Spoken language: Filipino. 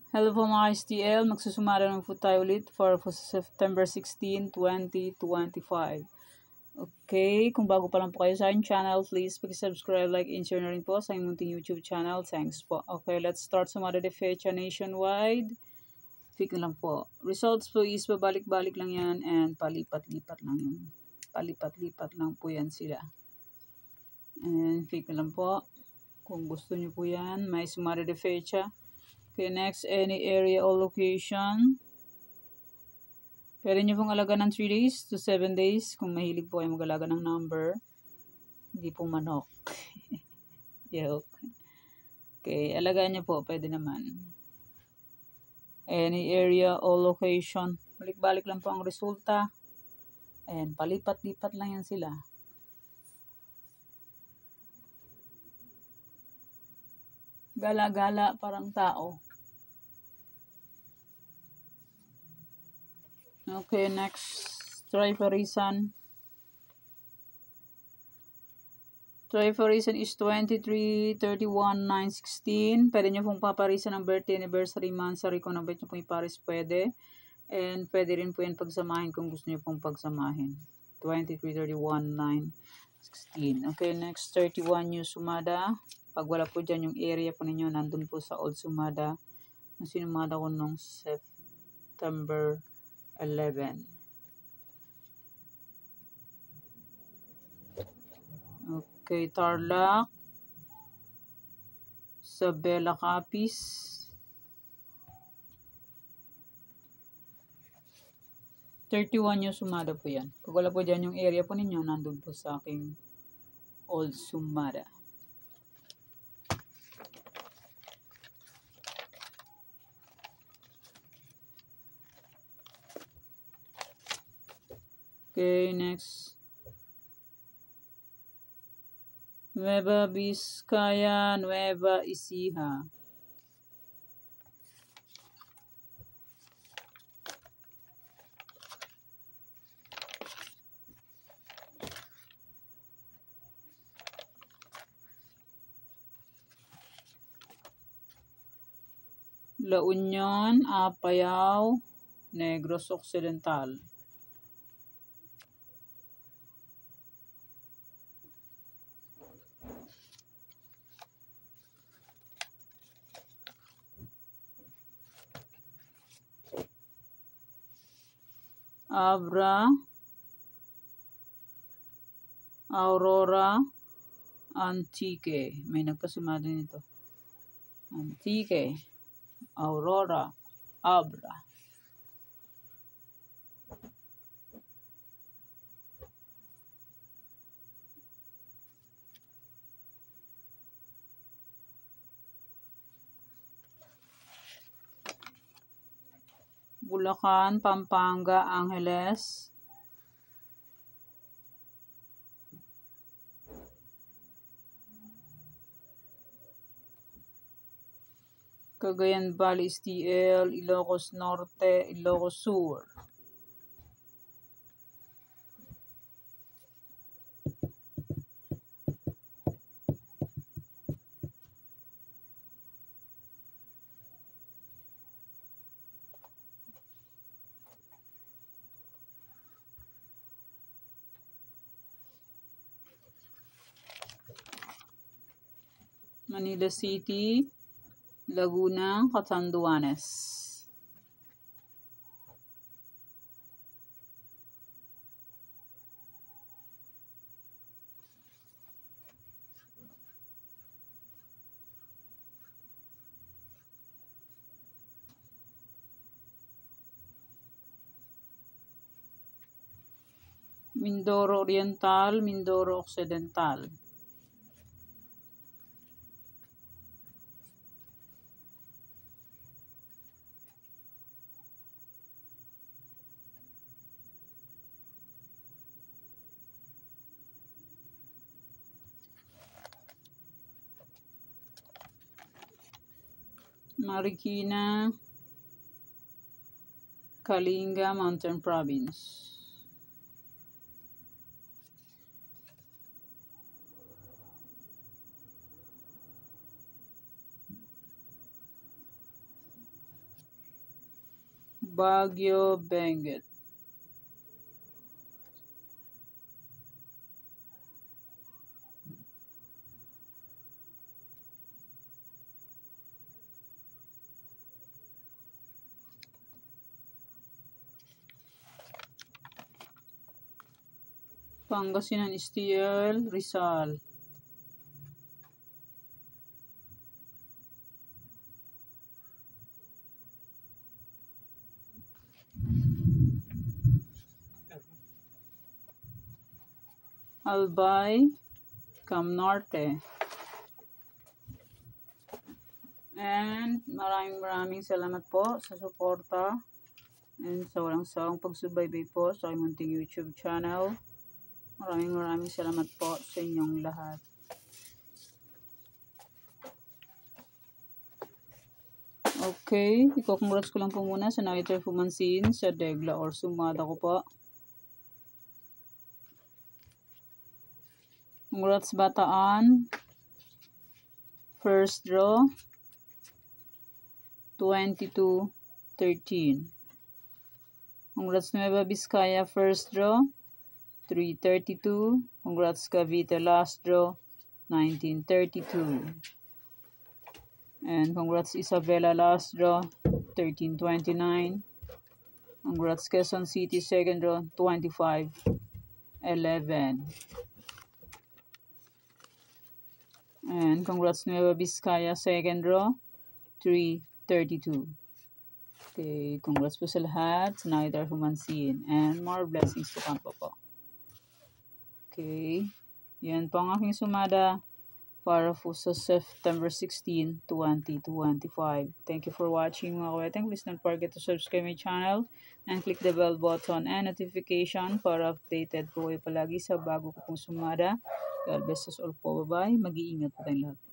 Hello po mga STL, magsusumara naman po tayo ulit for September 16, 2025. Okay, kung bago pa lang po kayo sa aking channel, please subscribe, like, and share na rin po sa aking munting YouTube channel. Thanks po. Okay, let's start sumara de fecha nationwide. Fake na lang po. Results po is babalik-balik lang yan and palipat-lipat lang yun. Palipat-lipat lang po yan sila. And fake na lang po. Kung gusto nyo po yan, may sumara de fecha. Okay, next, any area or location. Pwede nyo pong alaga ng 3 days to 7 days kung mahilig po kayo mag-alaga ng number. Hindi po manok. Joke. Okay, alagaan nyo po. Pwede naman. Any area or location. Balik-balik lang po ang resulta. And palipat-lipat lang yan sila. Gala-gala parang tao. Okay, next. Try for reason. Try for reason is 23, 31, 9, 16. Pwede nyo pong paparisan ng birthday, anniversary, monthsary. Kung nabit nyo pong iparis, pwede. And pwede rin po yan pagsamahin kung gusto nyo pong pagsamahin. 23, 31, 9, 16. Okay, next 31 New Sumada. Pag wala po dyan yung area po ninyo, nandun po sa Old Sumada. Yung sinumada ko nung September 11. Okay, Tarlac. Sabela Capiz. ₱31 yung sumada po yan. Pag wala po dyan yung area po ninyo, nandun po sa aking Old Sumada. Okay, next. Nueva Vizcaya, Nueva Ecija. La Union, Apayao, Negros Occidental. Abra, Aurora, Antique. May nagpasumada nito. Antique, Aurora, Abra. Bulacan, Pampanga, Angeles. Cagayan Valley, STL, Ilocos Norte, Ilocos Sur. Manila City, Laguna, Catanduanes. Mindoro Oriental, Mindoro Occidental. Marikina, Kalinga Mountain Province. Baguio, Benguet. Pangasinan Steel, Rizal. Albay, Cam Norte. And maraming salamat po sa suporta and sa walang sawang pagsubaybay po sa aking munting YouTube channel. Maraming salamat po sa inyong lahat. Okay, i-congrats ko lang po muna sa nakita Fumansin sa Degla or Sumada ko po. Congrats Bataan. First draw 22-13. Congrats Nueva Vizcaya first draw 3-32. Congrats Cavite last draw 19-32. And congrats Isabela last draw 13-29. Congrats Quezon City second draw 25-11. And congrats Nueva Vizcaya second draw 3-32. Okay, congrats po sa lahat sa nakita Fumansin and more blessings to come po. Okay, yan po ang aking sumada para po sa September 16, 2025. Thank you for watching mga kaweteng. Please don't forget to subscribe my channel and click the bell button and notification para updated po kayo palagi sa bago ko pong sumada. God bless us all po. Bye-bye. Mag-iingat po tayong lahat.